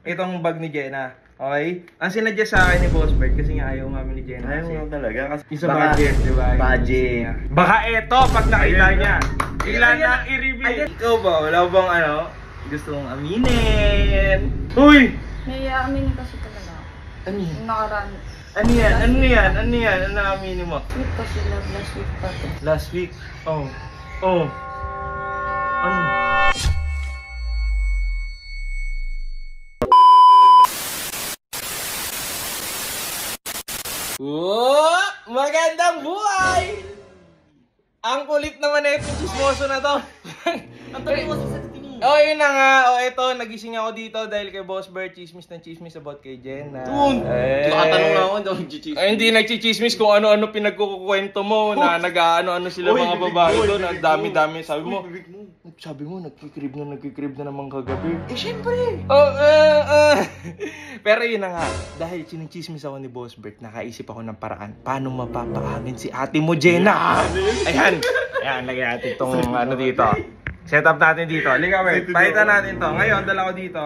itong bag ni Jenna. Okay? Ang sinadya sa akin ni Boss Bert kasi nga ayaw mami ni Jenna. Ayaw mo talaga kasi yung sa budget, di ba? Budget. Baka eto, pag nakita niya, bigla na i-reveal. Ikaw ba? Wala bang gusto mong aminin? Uy! Aminin kasi talaga. Ano yan? Yung nakaraan. Ano yan? Ano yan? Ano yan? Ano aminin mo? Sweet kasi love, last week pa to. Last week? Oh. Oh. Ano? Whoa! Magandang buhay! Ang kulit naman na itong chismoso na to. Ang tabi mo sa tingin. Oh, yun na nga. Oh, eto, nagising ako dito dahil kay Boss Bert, chismis ng chismis about kay Jenna. Nakatanong na ako, hindi ako nagchichismis. Ay, hindi nagchichismis kung ano-ano pinagkukwento mo na nag-ano-ano sila mga babae doon. Ang dami-dami. Sabi mo, nagkikrib na naman kagabi. Eh, syempre. Oh, Pero yun na nga, dahil sinichismis ako ni Boss Bert, nakaisip ako ng paraan paano mapapaamin si ate mo, Jenna. Ayan. Ayan, lagyan natin itong ano dito. Set up natin dito. Halika, Bert. Pakita natin to. Ngayon, dala ko dito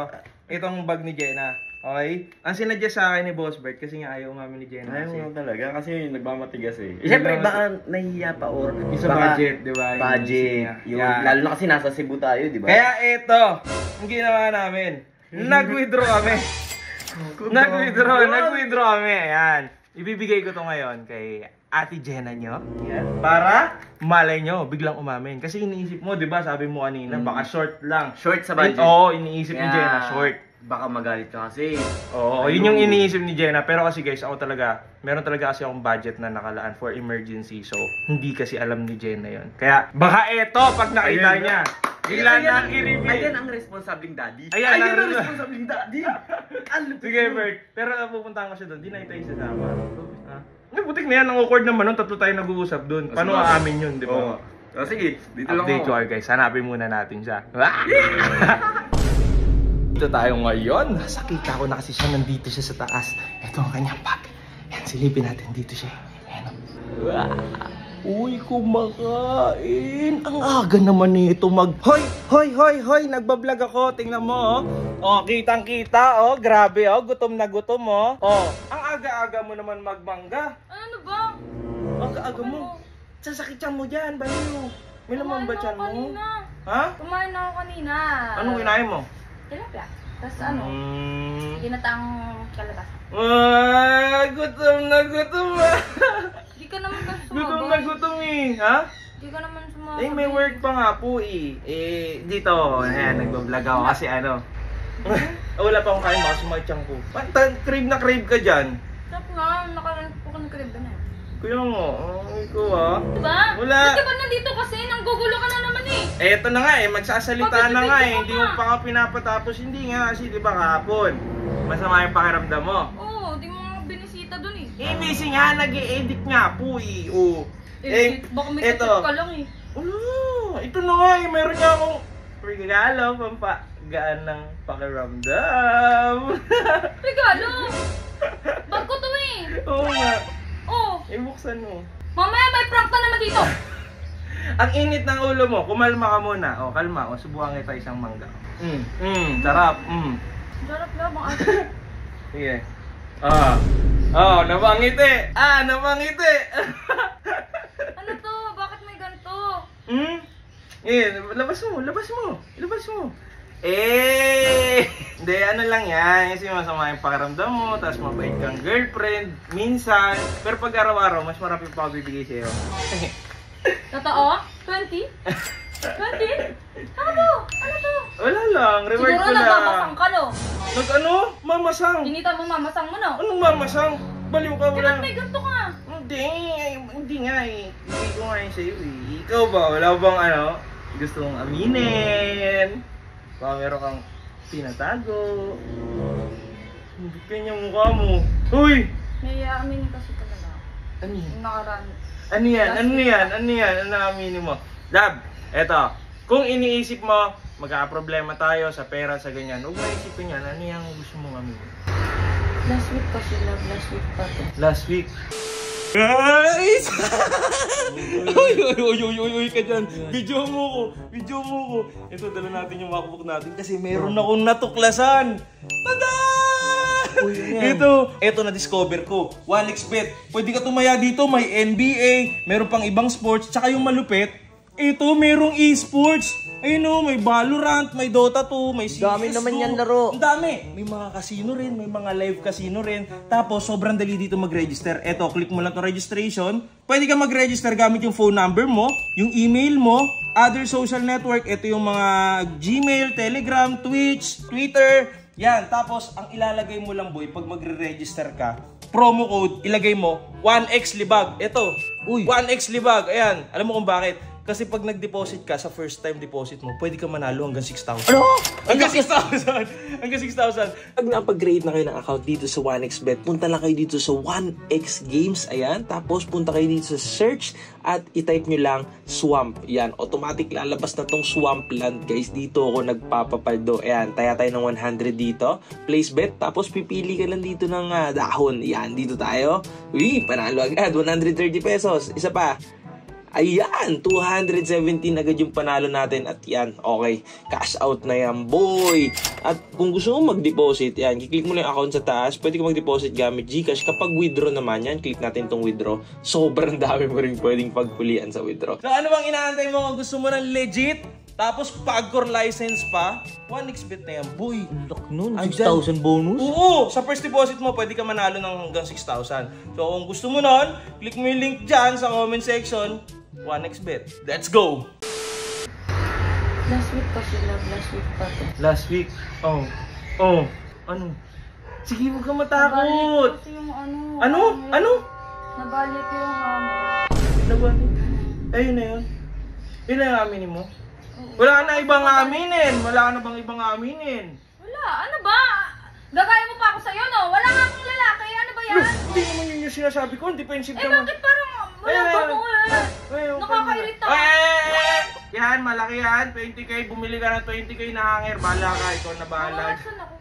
itong bag ni Jenna. Okay? Ang sinadya sa akin ni Boss Bert kasi nga ayaw mami ni Jenna. Ayaw mo talaga kasi nagmamatigas eh. Siyempre, baka nahihiya pa or yung sa budget, di ba? Budget. Yeah. Lalo na kasi nasa Cebu tayo, di ba? Kaya ito, ang ginawa namin, nag-withdraw kami. Nag-withdraw kami. Ayan. Ibibigay ko to ngayon kay Ate Jenna nyo. Yeah. Para malay nyo, biglang umamin. Kasi iniisip mo, di ba, sabi mo kanina, baka short lang. Short sa budget. Oo, iniisip ni Jenna, short. Baka magalit ka kasi. Oo, yun yung iniisip ni Jenna. Pero kasi guys, ako talaga, meron talaga kasi akong budget na nakalaan for emergency. So, hindi kasi alam ni Jenna yun. Kaya, baka eto, pag nakita niya, bigla na i-reveal. Ayan ang responsabling daddy. Ayan ang responsabling daddy. Sige, Bert. Pero pupuntahan ko siya doon. Di na tayo sasama. May butik na yan. Ang awkward naman nun. Tatlo tayo nag-uusap doon. Paano aamin yun, di ba? Oh, sige. Dito lang update ko guys. Hanapin muna natin siya. Dito tayo ngayon. Nakita ko na kasi siya nandito siya sa taas. Ito ang kanyang bag. Yan, silipin natin. Dito siya. Ayan. Uy, kumakain. Ang aga naman nito Hoy, nagbablog ako. Tingnan mo, oh. Oh, kitang-kita, oh. Grabe, oh. Gutom na gutom, oh. Oh, ang aga-aga mo naman magmangga. Ano ba? Aga-aga mo. Sasakit tiyan mo dyan, baliw. May laman ba tiyan mo? Ha? Kumain na ako kanina. Anong kinain mo? Tilapia. Tapos ginataang kalabas. Gutom na gutom. Hindi ka naman kasi sumabay. Gutom na gutom eh. Ha? Hindi ka naman sumabay. Eh, may work pa nga po eh. Dito, ayan, nagbablog ako kasi wala pa akong kain, baka sumadyang ko. Crave na crave ka dyan. Sarap nga, nakarinig po ka ng crib na. Kuya mo, ikaw ah. Diba? Wala. Ba't ba nandito kasi? Nanggugulo ka na naman eh. Eto na nga magsasalita na nga eh. Hindi mo pa nga pinapatapos. Hindi nga kasi, di ba kahapon? Masama yung pakiramdam mo. Oo, di mo nga binisita dun eh. Busy nga, nag-i-edit nga po eh. Baka may katip ka lang eh. Ito na nga eh. Meron nga akong regalo, pampagaan ng pakiramdam. Regalo? Bag ko to eh. Oo nga. Oo. Buksan mo. Mamaya may prank na naman dito. Ang init ng ulo mo, kumalma ka muna. O, kalma. O, subukan kita isang mangga. Sarap. Sarap na bang ate? Sige. Napangiti. Napangiti. Ano to? Bakit may ganito? Labas mo. Hindi, ano lang yan. Kasi masama yung pakiramdam mo, tapos mabait kang girlfriend, minsan. Pero pag araw-araw, mas marami pa ako bibigay sa'yo. Totoo? 20? 20? Ano to? Wala lang, reward ko Siguro lang. nagmamasang ka no? Mamasang. Ginita mo mamasang mo no? Anong mamasang? Baliw ka Di wala. ba't may ganito ka? Hindi nga eh. Hindi ko nga yun sa'yo eh. Ikaw ba? Wala bang gusto mong aminin? Baka meron kang pinatago. Hindi kanya mukha mo. Uy! Aminin kasi talaga. Ano yan? Yung nakaraan. Ano yan? Ano aminin mo? Dab, eto. Kung iniisip mo, magkakaproblema tayo sa pera, sa ganyan. Huwag naisipin yan. Ano yung gusto mong aminin? Last week kasi love, last week pa to. Last week. Guys! Uy ka dyan. Video mo ko. Ito, dala natin yung MacBook natin kasi meron akong natuklasan. Tada! yan? Ito na-discover ko. 1xBet. Pwede ka tumaya dito. May NBA, meron pang ibang sports. Tsaka yung malupit, ito, merong esports. Ayun o, may Valorant, may Dota 2, may CSGO. Dami naman yan laro. Ang dami. May mga casino rin, may mga live casino rin. Tapos, sobrang dali dito mag-register. Eto, click mo lang to registration. Pwede ka mag-register gamit yung phone number mo, yung email mo, other social network. Ito yung mga Gmail, Telegram, Twitch, Twitter. Yan. Tapos, ang ilalagay mo lang, boy, pag magre-register ka, promo code, ilagay mo, 1xlibag. Ito, 1xlibag. Ayan. Alam mo kung bakit? Kasi pag nag-deposit ka sa first time deposit mo, pwede ka manalo hanggang 6,000. Ano? Hanggang 6,000! Hanggang 6,000. Pag napag-create na kayo ng account dito sa 1xBet, punta lang kayo dito sa 1x Games, ayan. Tapos punta kayo dito sa search at i-type nyo lang Swamp. Yan, automatic lalabas na tong Swampland, guys. Dito ako nagpapapaldo. Ayan, taya tayo ng 100 dito. Place bet, tapos pipili ka lang dito ng dahon. Yan, dito tayo. Uy, panalo agad, 130 pesos. Isa pa. Ayan, 217 agad yung panalo natin at yan, okay, cash out na yan, boy. At kung gusto mo mag-deposit, yan, kiklik mo lang yung account sa taas, pwede ka mag-deposit gamit GCash. Kapag withdraw naman yan, click natin tong withdraw. Sobrang dami mo rin pwedeng pagpulian sa withdraw. So ano bang inaantay mo kung gusto mo ng legit? Tapos Pagcor license pa? 1xBet na yan, boy. Look nun, Andyan. 6,000 bonus. Oo, sa first deposit mo, pwede ka manalo ng hanggang 6,000. So kung gusto mo nun, click mo yung link dyan sa comment section. 1xBet. Let's go! Last week kasi love, last week pa to. Last week? Oh. Ano? Sige, huwag ka matakot. Nabalik kasi yung Ano? Nabalik ko yung Nabalik? Ayun na yun. Yun na yung aminin mo? Wala ka na ibang aminin. Wala ka na bang ibang aminin? Wala, ano ba? Gagaya mo pa ako sa'yo, no? Wala nga akong lalaki, ano ba yan? Hindi naman yun yung sinasabi ko. Defensive Eh, ka mo. bakit parang wala ba mo Nakakairita. Yan, malaki yan. 20k. Bumili ka ng 20k na hanger. Bahala ka. Ikaw na bahala. Nasaan ako?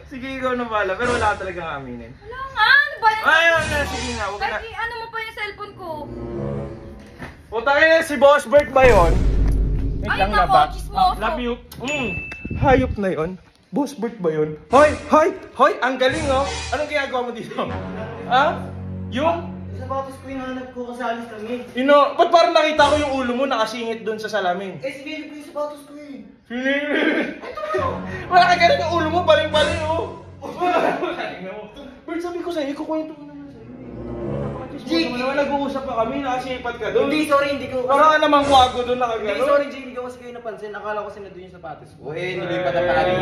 Sige, ikaw na bahala. Pero wala ka talagang aminin. Wala nga, ano ba yan? Ayun na. Sige nga. Huwag na. Kahit ano mo pa yung cellphone ko. Puta kayo si Boss Bert ba yun? Wait Ay, lang na nako, ba? chismoso. Love you. Hayop na yun. Boss Bert ba yun? Hoy! Ang galing oh! Anong ginagawa mo dito? Ha? Yung? Sapatos ko hinahanap ko kasi alis kami. Ba't parang nakita ko yung ulo mo nakasingit dun sa salamin? Eh, sinilip ko yung sapatos ko eh. Wala ka ganun yung ulo mo, baling-baling oh! Bert, sabi ko sa'yo, ikukwento ko naman sa'yo. Jake! Naman nag-uusap pa kami, nakasipat ka dun. Hindi, sorry, hindi ko. Parang ka namang kwago dun nakagano. Hindi, sorry, Jake, hindi ko kasi kayo napansin. Akala ko sinado yung sapatos ko. Eh, nilipat na pala rin.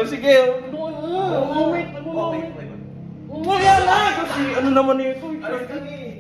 Sige, wait. Wala na! Kasi ano naman ito? Alis kami.